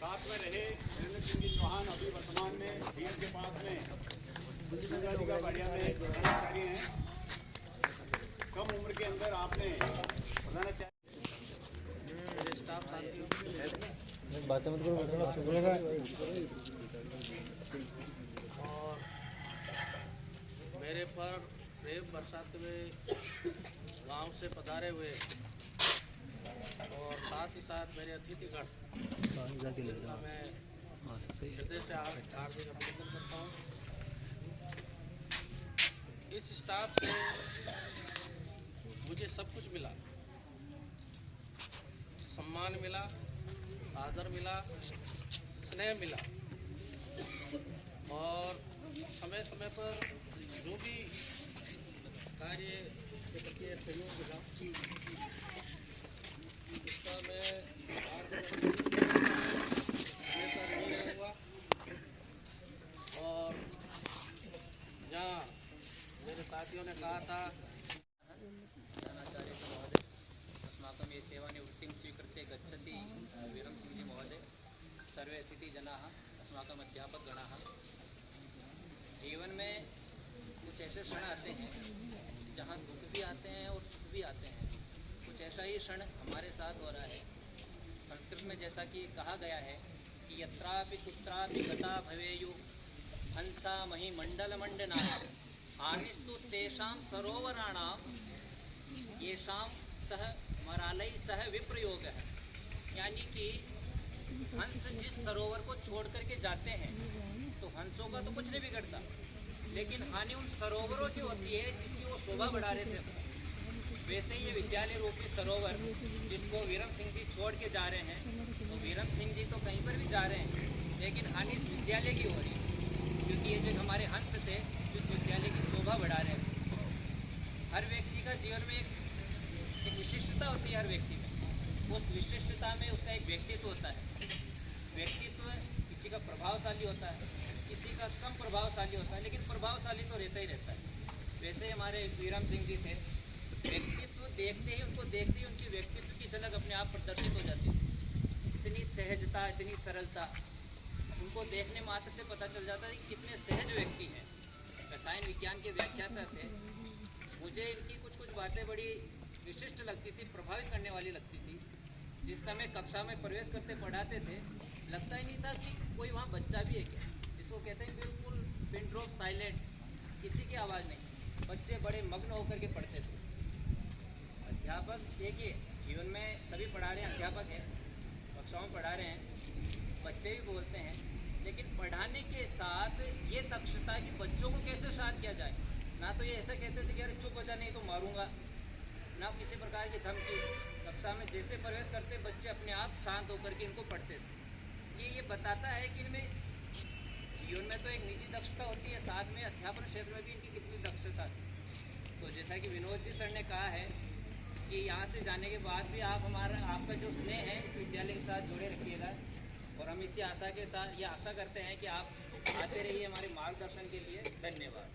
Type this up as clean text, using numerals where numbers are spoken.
साथ में रहे वीरेंद्र सिंह जी चौहान अभी वर्तमान में डीएम के पास में का बढ़िया में प्रधानाचार्य हैं। कम उम्र के अंदर आपने प्रधानाचार्य बातें मत करो और मेरे पर प्रेम बरसाते हुए गांव से पधारे हुए और साथ ही साथ मेरे अतिथिगण मैं हृदय से हार्दिक अभिनंदन करता हूँ। इस स्टाफ से मुझे सब कुछ मिला, सम्मान मिला, आदर मिला, स्नेह मिला और समय समय पर जो भी कार्य के प्रति सहयोग मिला उसका मैं हमेशा नहीं रहूँगा। और जहाँ मेरे साथियों ने कहा था प्रधानाचार्य महोदय अस्माकं ये सेवानिवृत्तिं स्वीकृत्य गच्छति वीरं सिंह जी महोदय, सर्वे अतिथिजनाः, अस्माकम् अध्यापकगणाः। जीवन में कुछ ऐसे क्षण आते हैं जहाँ दुख भी आते हैं और सुख भी आते हैं। कुछ ऐसा ही क्षण हमारे साथ हो रहा है। संस्कृत में जैसा कि कहा गया है कि यत्रापि कुत्रापि गता भवेयु हंसा मही मंडलमंडनाः हानिस्तु तेषां सरोवराणां येषां सह मरालै सह विप्रयोगः। यानी कि हंस जिस सरोवर को छोड़ करके जाते हैं तो हंसों का तो कुछ नहीं बिगड़ता, लेकिन हानि उन सरोवरों की होती है जिसकी वो शोभा बढ़ा रहे थे। वैसे ही ये विद्यालय रूपी सरोवर जिसको वीरम सिंह जी छोड़ के जा रहे हैं, तो वीरम सिंह जी तो कहीं पर भी जा रहे हैं, लेकिन हानि इस विद्यालय की हो रही है, क्योंकि ये जो हमारे हंस थे जिस विद्यालय की शोभा बढ़ा रहे थे। हर व्यक्ति का जीवन में एक विशिष्टता होती है, हर व्यक्ति में उस विशिष्टता में उसका एक व्यक्तित्व होता है। व्यक्तित्व किसी का प्रभावशाली होता है, किसी का कम प्रभावशाली होता है, लेकिन प्रभावशाली तो रहता ही रहता है। वैसे हमारे वीरम सिंह जी थे, व्यक्तित्व देखते ही उनकी व्यक्तित्व की झलक अपने आप प्रदर्शित हो जाती है। इतनी सहजता, इतनी सरलता, उनको देखने मात्र से पता चल जाता है कि कितने सहज व्यक्ति हैं। रसायन विज्ञान के व्याख्याता थे। मुझे इनकी कुछ बातें बड़ी विशिष्ट लगती थी, प्रभावित करने वाली लगती थी। जिस समय कक्षा में प्रवेश करते पढ़ाते थे, लगता ही नहीं था कि कोई वहाँ बच्चा भी है क्या, जिसको कहते हैं बिल्कुल पिन ड्रॉप साइलेंट, किसी की आवाज़ नहीं। बच्चे बड़े मग्न होकर के पढ़ते थे। अध्यापक देखिए, जीवन में सभी पढ़ा रहे हैं, अध्यापक हैं, कक्षाओं में पढ़ा रहे हैं, बच्चे भी बोलते हैं, लेकिन पढ़ाने के साथ ये दक्षता कि बच्चों को कैसे शांत किया जाए। ना तो ये ऐसा कहते थे कि अरे चुप हो जा नहीं तो मारूंगा, ना किसी प्रकार की धमकी। कक्षा में जैसे प्रवेश करते बच्चे अपने आप शांत होकर के इनको पढ़ते थे। ये बताता है कि इनमें जीवन में तो एक निजी दक्षता होती है, साथ में अध्यापन क्षेत्र में भी इनकी कितनी दक्षता थी। तो जैसा कि विनोद जी सर ने कहा है कि यहाँ से जाने के बाद भी आपका जो स्नेह है इस विद्यालय के साथ जुड़े रखिएगा, और हम इसी आशा के साथ ये आशा करते हैं कि आप आते रहिए हमारे मार्गदर्शन के लिए। धन्यवाद।